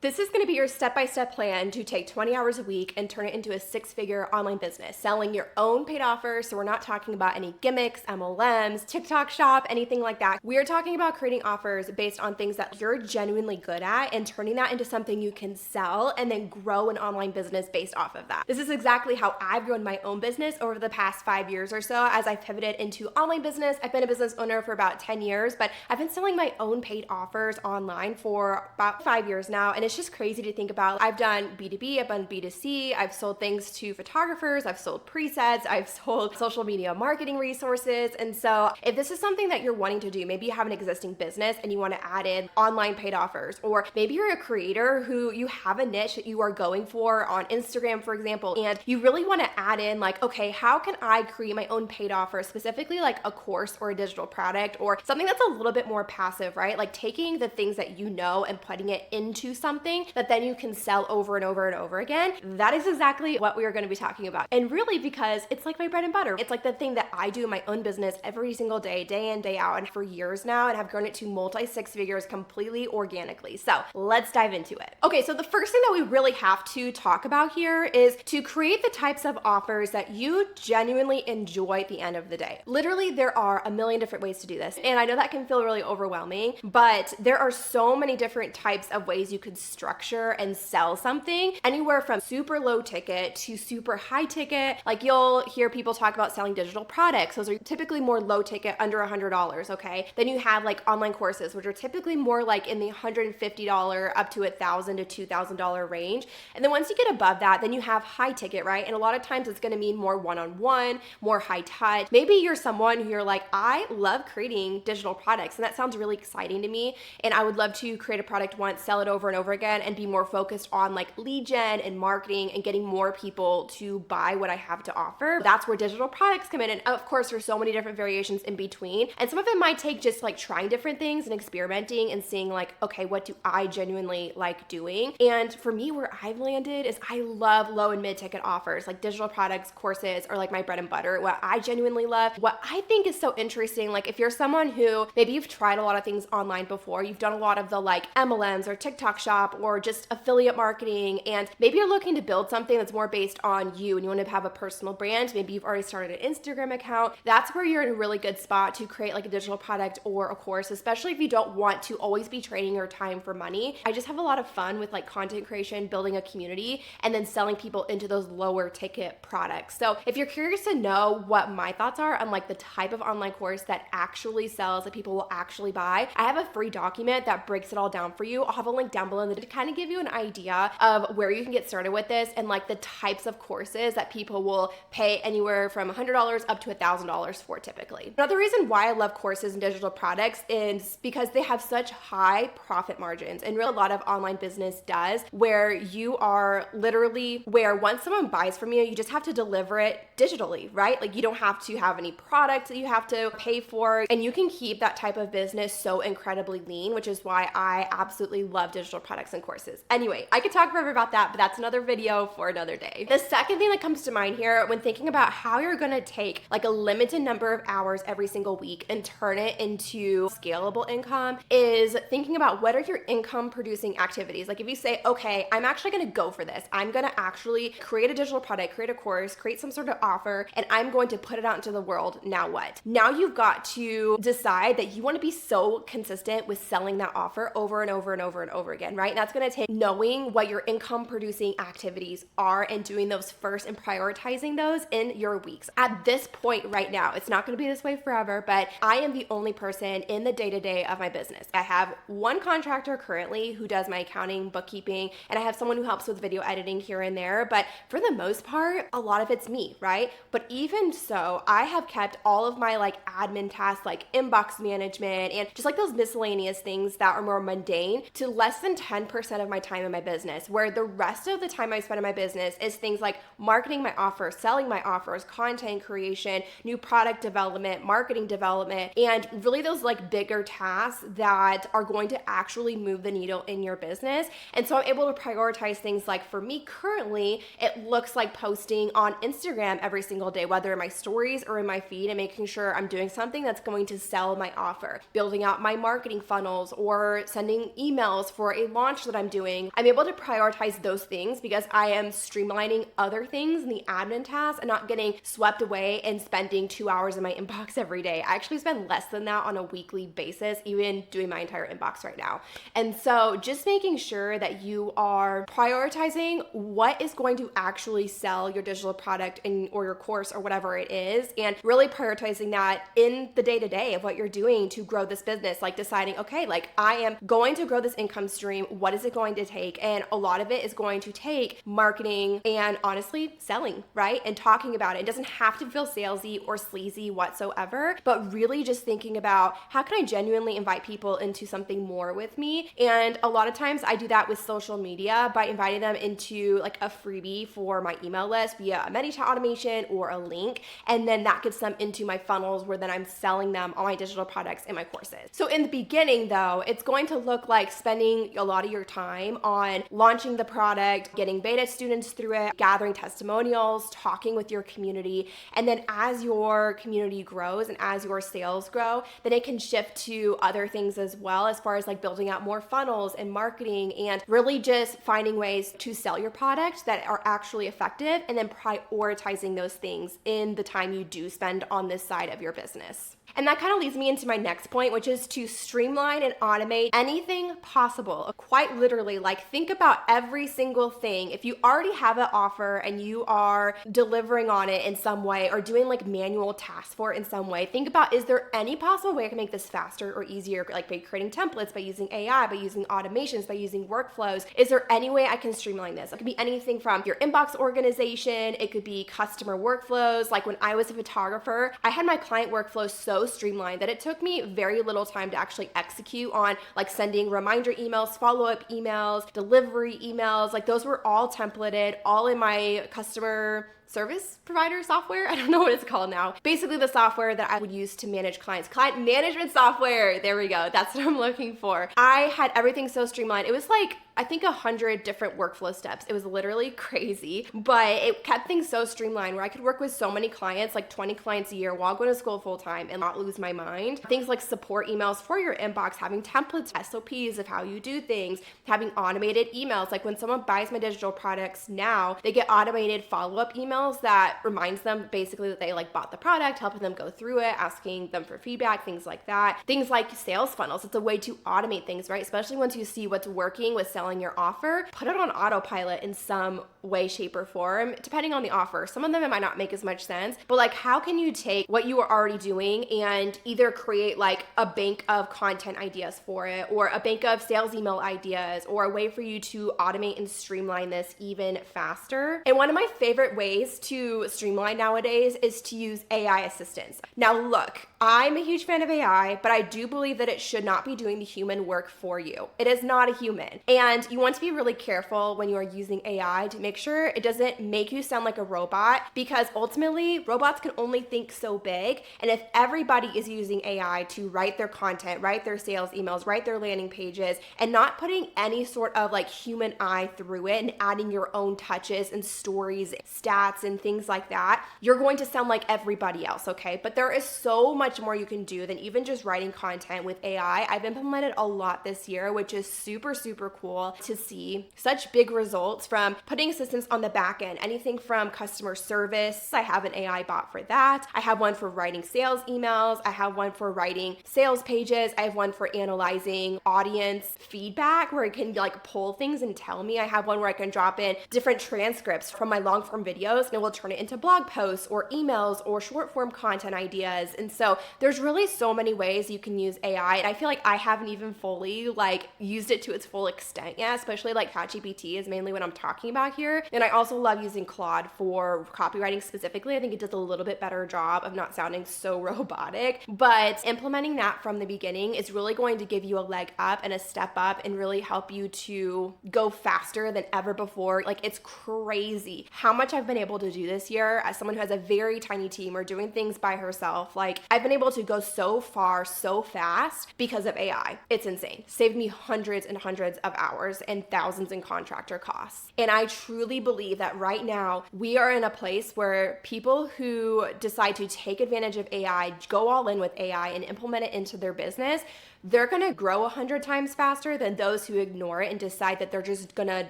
This is going to be your step-by-step plan to take 20 hours a week and turn it into a six-figure online business, selling your own paid offers. So we're not talking about any gimmicks, MLMs, TikTok shop, anything like that. We're talking about creating offers based on things that you're genuinely good at and turning that into something you can sell and then grow an online business based off of that. This is exactly how I've grown my own business over the past 5 years or so as I've pivoted into online business. I've been a business owner for about 10 years, but I've been selling my own paid offers online for about 5 years now. And it's just crazy to think about. I've done B2B, I've done B2C, I've sold things to photographers, I've sold presets, I've sold social media marketing resources. And so if this is something that you're wanting to do, maybe you have an existing business and you want to add in online paid offers, or maybe you're a creator who you have a niche that you are going for on Instagram, for example, and you really want to add in like, okay, how can I create my own paid offer, specifically like a course or a digital product or something that's a little bit more passive, right? Like taking the things that you know and putting it into something that then you can sell over and over and over again. That is exactly what we are going to be talking about. And really, because it's like my bread and butter. It's like the thing that I do in my own business every single day, day in, day out, and for years now, and have grown it to multi six figures completely organically. So let's dive into it. Okay, so the first thing that we really have to talk about here is to create the types of offers that you genuinely enjoy at the end of the day. Literally, there are a million different ways to do this. And I know that can feel really overwhelming, but there are so many different types of ways you could structure and sell something, anywhere from super low ticket to super high ticket. Like you'll hear people talk about selling digital products. Those are typically more low ticket, under $100, okay? Then you have like online courses, which are typically more like in the $150 up to $1,000 to $2,000 range. And then once you get above that, then you have high ticket, right? And a lot of times it's gonna mean more one-on-one, more high touch. Maybe you're someone who you're like, I love creating digital products and that sounds really exciting to me. And I would love to create a product once, sell it over and over again, and be more focused on like lead gen and marketing and getting more people to buy what I have to offer. That's where digital products come in. And of course, there's so many different variations in between. And some of it might take just like trying different things and experimenting and seeing like, okay, what do I genuinely like doing? And for me, where I've landed is I love low and mid ticket offers, like digital products, courses, or like my bread and butter. What I genuinely love, what I think is so interesting, like if you're someone who maybe you've tried a lot of things online before, you've done a lot of the like MLMs or TikTok shop or just affiliate marketing, and maybe you're looking to build something that's more based on you and you want to have a personal brand. Maybe you've already started an Instagram account. That's where you're in a really good spot to create like a digital product or a course, especially if you don't want to always be trading your time for money. I just have a lot of fun with like content creation, building a community, and then selling people into those lower ticket products. So if you're curious to know what my thoughts are on like the type of online course that actually sells, that people will actually buy, I have a free document that breaks it all down for you. I'll have a link down below to kind of give you an idea of where you can get started with this and like the types of courses that people will pay anywhere from $100 up to $1,000 for typically. Another reason why I love courses and digital products is because they have such high profit margins, and really a lot of online business does, where you are literally where once someone buys from you, you just have to deliver it digitally, right? Like you don't have to have any product that you have to pay for, and you can keep that type of business so incredibly lean, which is why I absolutely love digital products and courses. Anyway, I could talk forever about that, but that's another video for another day. The second thing that comes to mind here when thinking about how you're gonna take like a limited number of hours every single week and turn it into scalable income is thinking about what are your income producing activities. Like if you say, okay, I'm actually gonna go for this. I'm gonna actually create a digital product, create a course, create some sort of offer, and I'm going to put it out into the world. Now what? Now you've got to decide that you wanna be so consistent with selling that offer over and over and over and over again, right? And that's gonna take knowing what your income producing activities are and doing those first and prioritizing those in your weeks. At this point right now, it's not gonna be this way forever, but I am the only person in the day-to-day of my business. I have one contractor currently who does my accounting, bookkeeping, and I have someone who helps with video editing here and there, but for the most part, a lot of it's me, right? But even so, I have kept all of my like admin tasks, like inbox management and just like those miscellaneous things that are more mundane, to less than 10% of my time in my business, where the rest of the time I spend in my business is things like marketing my offers, selling my offers, content creation, new product development, marketing development, and really those like bigger tasks that are going to actually move the needle in your business. And so I'm able to prioritize things like, for me currently, it looks like posting on Instagram every single day, whether in my stories or in my feed, and making sure I'm doing something that's going to sell my offer, building out my marketing funnels, or sending emails for a launch that I'm doing. I'm able to prioritize those things because I am streamlining other things in the admin tasks and not getting swept away and spending 2 hours in my inbox every day. I actually spend less than that on a weekly basis, even doing my entire inbox right now. And so just making sure that you are prioritizing what is going to actually sell your digital product or your course or whatever it is, and really prioritizing that in the day-to-day of what you're doing to grow this business, like deciding, okay, like I am going to grow this income stream. What is it going to take? And a lot of it is going to take marketing and honestly selling, right? And talking about it. It doesn't have to feel salesy or sleazy whatsoever, but really just thinking about how can I genuinely invite people into something more with me. And a lot of times I do that with social media by inviting them into like a freebie for my email list via a ManyChat automation or a link. And then that gets them into my funnels where then I'm selling them all my digital products and my courses. So in the beginning though, it's going to look like spending a lot of your time on launching the product, getting beta students through it, gathering testimonials, talking with your community. And then as your community grows and as your sales grow, then it can shift to other things as well, as far as like building out more funnels and marketing and really just finding ways to sell your product that are actually effective, and then prioritizing those things in the time you do spend on this side of your business. And that kind of leads me into my next point, which is to streamline and automate anything possible. Quite literally, like think about every single thing. If you already have an offer and you are delivering on it in some way or doing like manual tasks for it in some way, think about, is there any possible way I can make this faster or easier? Like by creating templates, by using AI, by using automations, by using workflows. Is there any way I can streamline this? It could be anything from your inbox organization. It could be customer workflows. Like when I was a photographer, I had my client workflows so streamlined that it took me very little time to actually execute on like sending reminder emails, follow-up emails, delivery emails. Like those were all templated, all in my customer service provider software. I don't know what it's called now. Basically the software that I would use to manage clients. Client management software. There we go. That's what I'm looking for. I had everything so streamlined. It was like, I think 100 different workflow steps. It was literally crazy, but it kept things so streamlined where I could work with so many clients, like 20 clients a year while going to school full time and not lose my mind. Things like support emails for your inbox, having templates, SOPs of how you do things, having automated emails. Like when someone buys my digital products now, they get automated follow-up emails that reminds them basically that they like bought the product, helping them go through it, asking them for feedback, things like that. Things like sales funnels. It's a way to automate things, right? Especially once you see what's working with selling your offer, put it on autopilot in some way, shape, or form, depending on the offer. Some of them it might not make as much sense, but like how can you take what you are already doing and either create like a bank of content ideas for it, or a bank of sales email ideas, or a way for you to automate and streamline this even faster. And one of my favorite ways to streamline nowadays is to use AI assistants. Now look, I'm a huge fan of AI, but I do believe that it should not be doing the human work for you. It is not a human. And you want to be really careful when you are using AI to make sure it doesn't make you sound like a robot, because ultimately robots can only think so big. And if everybody is using AI to write their content, write their sales emails, write their landing pages, and not putting any sort of like human eye through it and adding your own touches and stories, stats, and things like that, you're going to sound like everybody else, okay? But there is so much more you can do than even just writing content with AI. I've implemented a lot this year, which is super, super cool to see such big results from putting assistants on the back end. Anything from customer service, I have an AI bot for that. I have one for writing sales emails. I have one for writing sales pages. I have one for analyzing audience feedback where it can like pull things and tell me. I have one where I can drop in different transcripts from my long form videos and it will turn it into blog posts or emails or short form content ideas. And so there's really so many ways you can use AI. And I feel like I haven't even fully like used it to its full extent yet, especially like ChatGPT is mainly what I'm talking about here. And I also love using Claude for copywriting specifically. I think it does a little bit better job of not sounding so robotic, but implementing that from the beginning is really going to give you a leg up and a step up and really help you to go faster than ever before. Like it's crazy how much I've been able able to do this year as someone who has a very tiny team or doing things by herself. Like, I've been able to go so far so fast because of AI. It's insane. Saved me hundreds and hundreds of hours and thousands in contractor costs. And I truly believe that right now we are in a place where people who decide to take advantage of AI, go all in with AI and implement it into their business, they're gonna grow 100 times faster than those who ignore it and decide that they're just gonna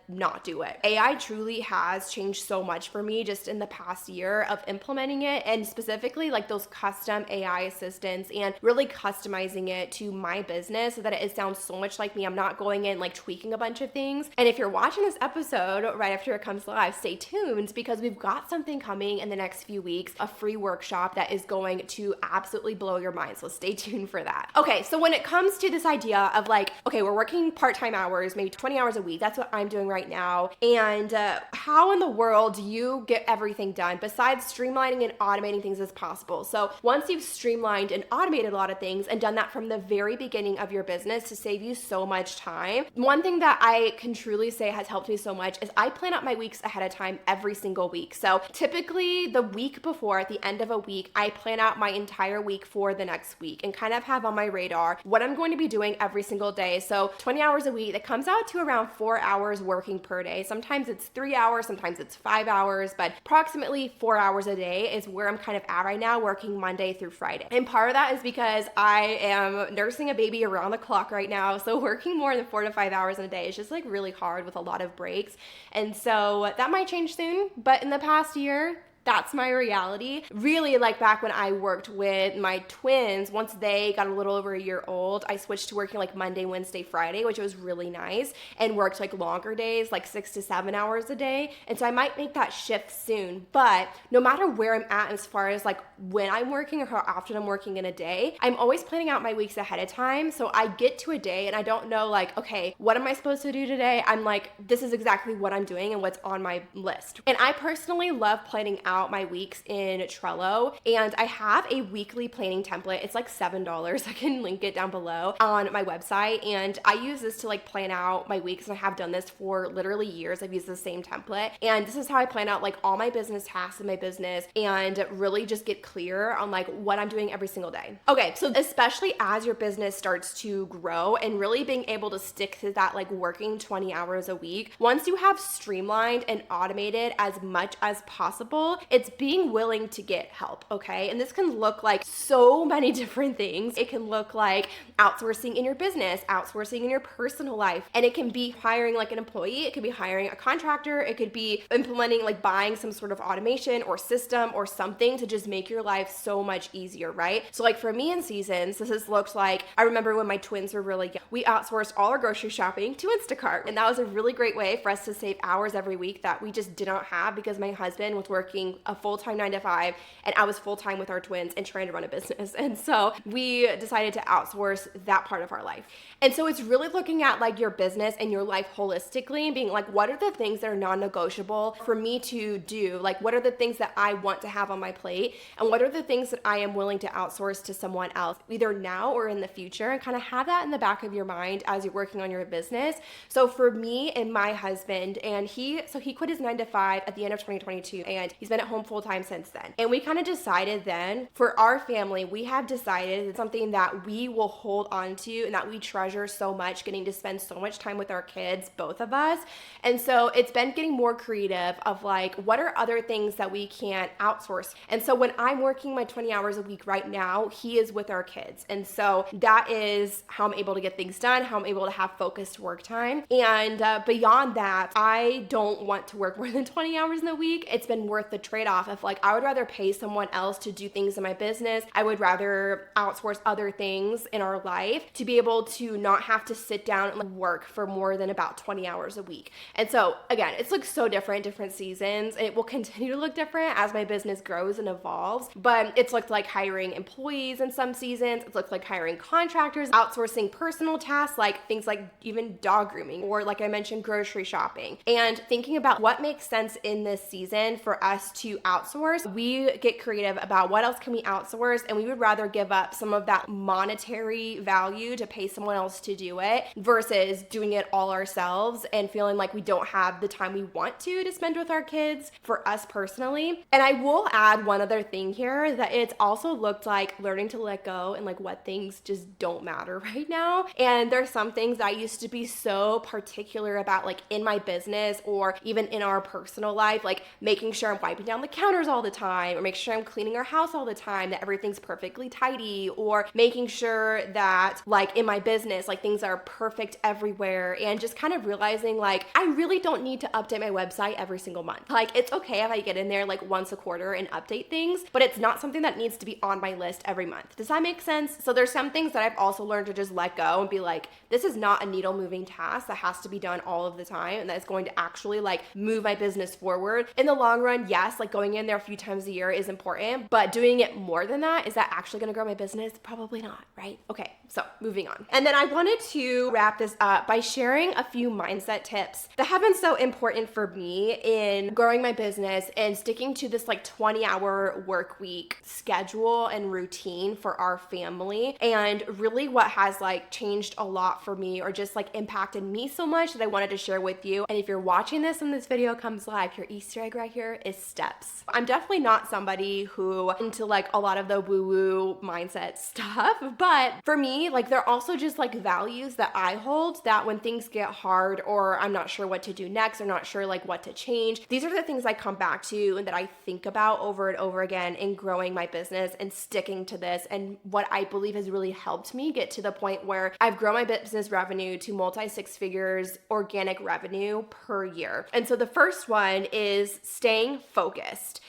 not do it. AI truly has changed so much for me just in the past year of implementing it, and specifically like those custom AI assistants and really customizing it to my business so that it sounds so much like me. I'm not going in like tweaking a bunch of things. And if you're watching this episode right after it comes live, stay tuned because we've got something coming in the next few weeks, a free workshop that is going to absolutely blow your mind. So stay tuned for that. Okay, so when it comes to this idea of like, okay, we're working part-time hours, maybe 20 hours a week. That's what I'm doing right now. And how in the world do you get everything done besides streamlining and automating things as possible? So once you've streamlined and automated a lot of things and done that from the very beginning of your business to save you so much time, one thing that I can truly say has helped me so much is I plan out my weeks ahead of time every single week. So typically the week before, at the end of a week, I plan out my entire week for the next week and kind of have on my radar what I'm going to be doing every single day. So 20 hours a week, that comes out to around 4 hours working per day. Sometimes it's 3 hours, sometimes it's 5 hours, but approximately 4 hours a day is where I'm kind of at right now, working Monday through Friday. And part of that is because I am nursing a baby around the clock right now. So working more than 4 to 5 hours in a day is just like really hard with a lot of breaks. And so that might change soon, but in the past year, that's my reality. Really, like back when I worked with my twins, once they got a little over a year old, I switched to working like Monday, Wednesday, Friday, which was really nice, and worked like longer days, like 6 to 7 hours a day. And so I might make that shift soon. But no matter where I'm at as far as like when I'm working or how often I'm working in a day, I'm always planning out my weeks ahead of time. So I get to a day and I don't know like, okay, what am I supposed to do today? I'm like, this is exactly what I'm doing and what's on my list. And I personally love planning out my weeks in Trello, and I have a weekly planning template. It's like $7. I can link it down below on my website, and I use this to like plan out my weeks, and I have done this for literally years. I've used the same template, and this is how I plan out like all my business tasks in my business and really just get clear on like what I'm doing every single day. Okay, so especially as your business starts to grow and really being able to stick to that like working 20 hours a week, once you have streamlined and automated as much as possible, it's being willing to get help, okay? And this can look like so many different things. It can look like outsourcing in your business, outsourcing in your personal life, and it can be hiring like an employee, it could be hiring a contractor, it could be implementing like buying some sort of automation or system or something to just make your life so much easier, right? So like for me in Seasons, this has looked like, I remember when my twins were really young, we outsourced all our grocery shopping to Instacart, and that was a really great way for us to save hours every week that we just did not have because my husband was working a full-time 9 to 5 and I was full-time with our twins and trying to run a business. And so we decided to outsource that part of our life. And so it's really looking at like your business and your life holistically and being like, what are the things that are non-negotiable for me to do? Like, what are the things that I want to have on my plate? And what are the things that I am willing to outsource to someone else, either now or in the future? And kind of have that in the back of your mind as you're working on your business. So for me and my husband, and he quit his 9 to 5 at the end of 2022, and he's been at home full-time since then. And we kind of decided then, for our family, we have decided it's something that we will hold on to and that we treasure so much, getting to spend so much time with our kids, both of us. And so it's been getting more creative of like, what are other things that we can outsource? And so when I'm working my 20 hours a week right now, he is with our kids. And so that is how I'm able to get things done, how I'm able to have focused work time. And beyond that, I don't want to work more than 20 hours in a week. It's been worth the trade-off of like, I would rather pay someone else to do things in my business. I would rather outsource other things in our life to be able to not have to sit down and work for more than about 20 hours a week. And so again, it's looked so different seasons. It will continue to look different as my business grows and evolves, but it's looked like hiring employees in some seasons. It's looked like hiring contractors, outsourcing personal tasks, like things like even dog grooming, or like I mentioned, grocery shopping, and thinking about what makes sense in this season for us to outsource, we get creative about what else can we outsource, and we would rather give up some of that monetary value to pay someone else to do it versus doing it all ourselves and feeling like we don't have the time we want to spend with our kids for us personally. And I will add one other thing here, that it's also looked like learning to let go and like what things just don't matter right now. And there's some things that I used to be so particular about, like in my business or even in our personal life, like making sure I'm wiping down the counters all the time, or make sure I'm cleaning our house all the time, that everything's perfectly tidy, or making sure that like in my business, like things are perfect everywhere, and just kind of realizing like I really don't need to update my website every single month. Like it's okay if I get in there like once a quarter and update things, but it's not something that needs to be on my list every month. Does that make sense? So there's some things that I've also learned to just let go and be like, this is not a needle moving task that has to be done all of the time, and that is going to actually like move my business forward. In the long run, yes, like going in there a few times a year is important, but doing it more than that, is that actually going to grow my business? Probably not, right? Okay, so moving on. And then I wanted to wrap this up by sharing a few mindset tips that have been so important for me in growing my business and sticking to this like 20-hour work week schedule and routine for our family. And really what has like changed a lot for me, or just like impacted me so much, that I wanted to share with you. And if you're watching this and this video comes live, your Easter egg right here is steps. I'm definitely not somebody who into like a lot of the woo-woo mindset stuff, but for me, like they're also just like values that I hold, that when things get hard or I'm not sure what to do next, or not sure like what to change, these are the things I come back to and that I think about over and over again in growing my business and sticking to this, and what I believe has really helped me get to the point where I've grown my business revenue to multi six figures organic revenue per year. And so the first one is staying focused.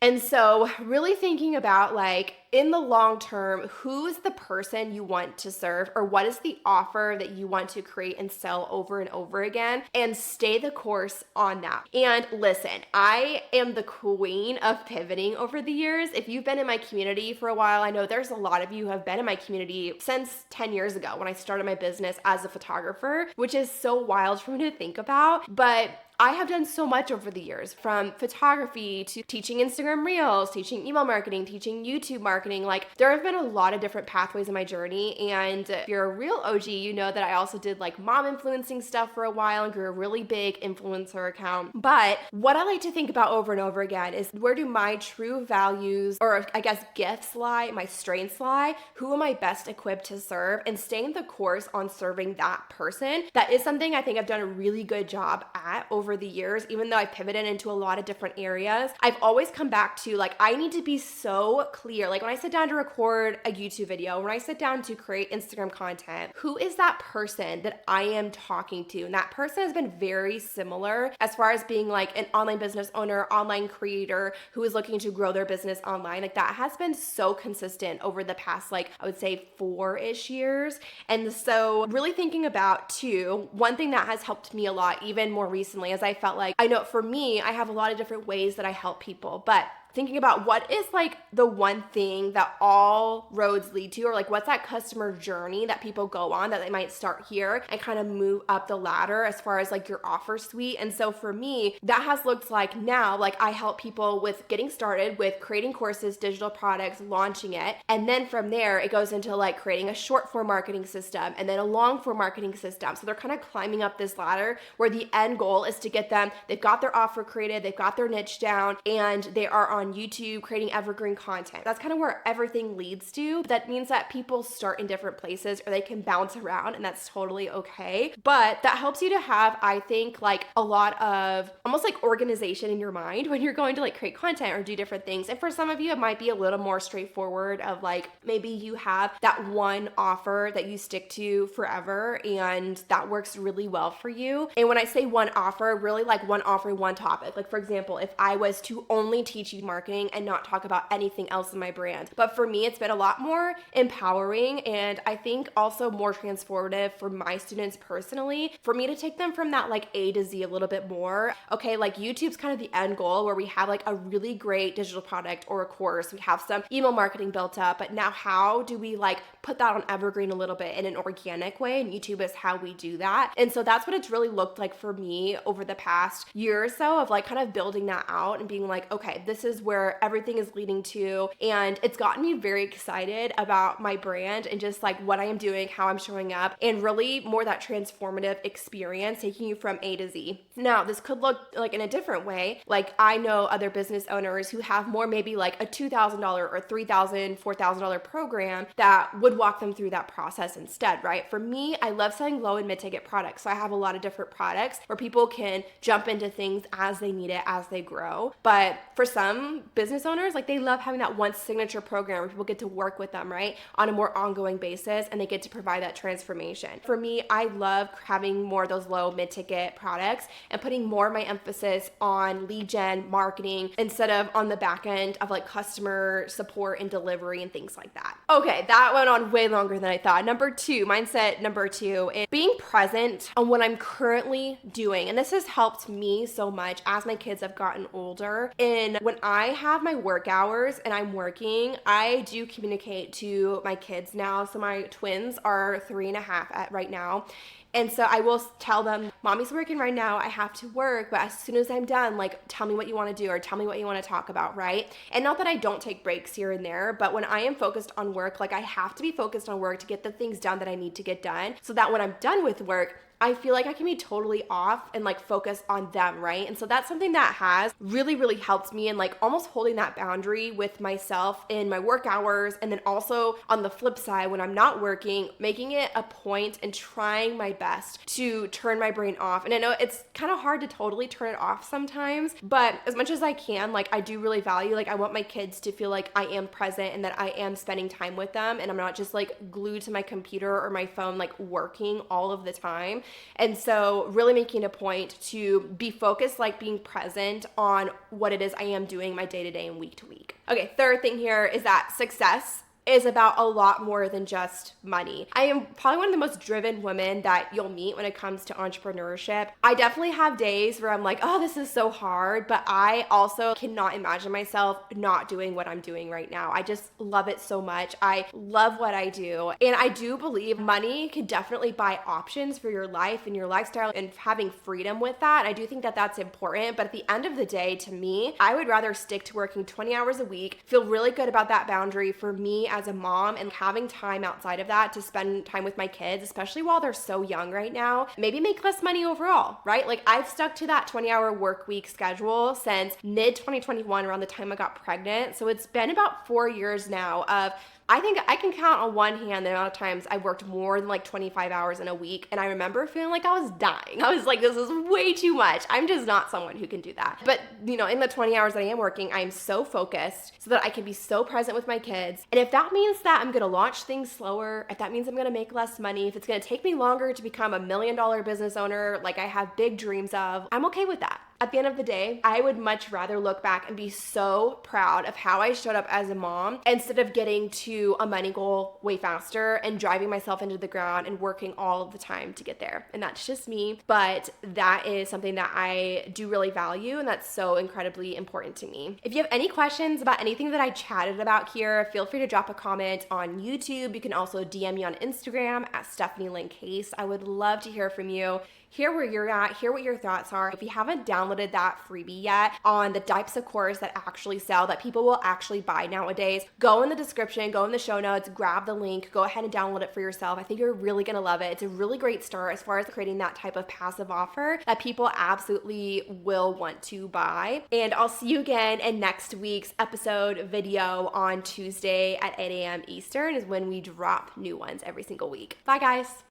And so really thinking about like in the long term, who's the person you want to serve, or what is the offer that you want to create and sell over and over again, and stay the course on that. And listen, I am the queen of pivoting over the years. If you've been in my community for a while, I know there's a lot of you who have been in my community since 10 years ago when I started my business as a photographer, which is so wild for me to think about. But I have done so much over the years, from photography to teaching Instagram Reels, teaching email marketing, teaching YouTube marketing. Like there have been a lot of different pathways in my journey. And if you're a real OG, you know that I also did like mom influencing stuff for a while and grew a really big influencer account. But what I like to think about over and over again is, where do my true values, or I guess gifts lie, my strengths lie? Who am I best equipped to serve? And staying the course on serving that person. That is something I think I've done a really good job at over the years. Even though I pivoted into a lot of different areas, I've always come back to like, I need to be so clear. Like when I sit down to record a YouTube video, when I sit down to create Instagram content, who is that person that I am talking to? And that person has been very similar as far as being like an online business owner, online creator who is looking to grow their business online. Like that has been so consistent over the past, like I would say 4-ish years. And so really thinking about too, one thing that has helped me a lot, even more recently, as I felt like, I know for me, I have a lot of different ways that I help people, but thinking about what is like the one thing that all roads lead to, or like what's that customer journey that people go on that they might start here and kind of move up the ladder as far as like your offer suite. And so for me, that has looked like now, like I help people with getting started with creating courses, digital products, launching it. And then from there, it goes into like creating a short form marketing system and then a long form marketing system. So they're kind of climbing up this ladder where the end goal is to get them, they've got their offer created, they've got their niche down, and they are on YouTube creating evergreen content. That's kind of where everything leads to. That means that people start in different places, or they can bounce around, and that's totally okay. But that helps you to have, I think, like a lot of almost like organization in your mind when you're going to like create content or do different things. And for some of you, it might be a little more straightforward of like, maybe you have that one offer that you stick to forever and that works really well for you. And when I say one offer, really like one offer, one topic. Like for example, if I was to only teach you marketing and not talk about anything else in my brand. But for me, it's been a lot more empowering, and I think also more transformative for my students personally, for me to take them from that like A to Z a little bit more. Okay, like YouTube's kind of the end goal where we have like a really great digital product or a course, we have some email marketing built up, but now how do we like put that on evergreen a little bit in an organic way? And YouTube is how we do that. And so that's what it's really looked like for me over the past year or so, of like kind of building that out and being like, okay, this is where everything is leading to. And it's gotten me very excited about my brand and just like what I am doing, how I'm showing up, and really more that transformative experience, taking you from A to Z. Now, this could look like in a different way. Like I know other business owners who have more maybe like a $2,000 or $3,000, $4,000 program that would walk them through that process instead, right? For me, I love selling low and mid-ticket products. So I have a lot of different products where people can jump into things as they need it, as they grow. But for some business owners, like they love having that one signature program where people get to work with them, right? On a more ongoing basis, and they get to provide that transformation. For me, I love having more of those low mid-ticket products and putting more of my emphasis on lead gen marketing instead of on the back end of like customer support and delivery and things like that. Okay, that went on way longer than I thought. Mindset number two is being present on what I'm currently doing. And this has helped me so much as my kids have gotten older. And when I have my work hours and I'm working, I do communicate to my kids now. So my twins are 3.5 right now. And so I will tell them, mommy's working right now, I have to work, but as soon as I'm done, like, tell me what you want to do or tell me what you want to talk about, right? And not that I don't take breaks here and there, but when I am focused on work, like I have to be focused on work to get the things done that I need to get done, so that when I'm done with work, I feel like I can be totally off and like focus on them, right? And so that's something that has really, really helped me in like almost holding that boundary with myself in my work hours. And then also on the flip side, when I'm not working, making it a point and trying my best to turn my brain off. And I know it's kind of hard to totally turn it off sometimes, but as much as I can, like I do really value, like I want my kids to feel like I am present and that I am spending time with them and I'm not just like glued to my computer or my phone, like working all of the time. And so really making a point to be focused, like being present on what it is I am doing my day to day and week to week. Okay, third thing here is that success is about a lot more than just money. I am probably one of the most driven women that you'll meet when it comes to entrepreneurship. I definitely have days where I'm like, oh, this is so hard, but I also cannot imagine myself not doing what I'm doing right now. I just love it so much. I love what I do. And I do believe money can definitely buy options for your life and your lifestyle and having freedom with that. I do think that that's important. But at the end of the day, to me, I would rather stick to working 20 hours a week, feel really good about that boundary for me as a mom and having time outside of that to spend time with my kids, especially while they're so young right now, maybe make less money overall, right? Like I've stuck to that 20-hour work week schedule since mid 2021, around the time I got pregnant. So it's been about 4 years now of, I think I can count on one hand the amount of times I worked more than like 25 hours in a week. And I remember feeling like I was dying. I was like, this is way too much. I'm just not someone who can do that. But you know, in the 20 hours that I am working, I am so focused so that I can be so present with my kids. And if that means that I'm going to launch things slower, if that means I'm going to make less money, if it's going to take me longer to become $1 million business owner, like I have big dreams of, I'm okay with that. At the end of the day, I would much rather look back and be so proud of how I showed up as a mom instead of getting to a money goal way faster and driving myself into the ground and working all of the time to get there. And that's just me, but that is something that I do really value and that's so incredibly important to me. If you have any questions about anything that I chatted about here, feel free to drop a comment on YouTube. You can also DM me on Instagram at Stephanie Lynn Case. I would love to hear from you. Hear where you're at, hear what your thoughts are. If you haven't downloaded that freebie yet on the types of course that actually sell, that people will actually buy nowadays, go in the description, go in the show notes, grab the link, go ahead and download it for yourself. I think you're really gonna love it. It's a really great start as far as creating that type of passive offer that people absolutely will want to buy. And I'll see you again in next week's episode video on Tuesday at 8 a.m. Eastern is when we drop new ones every single week. Bye guys.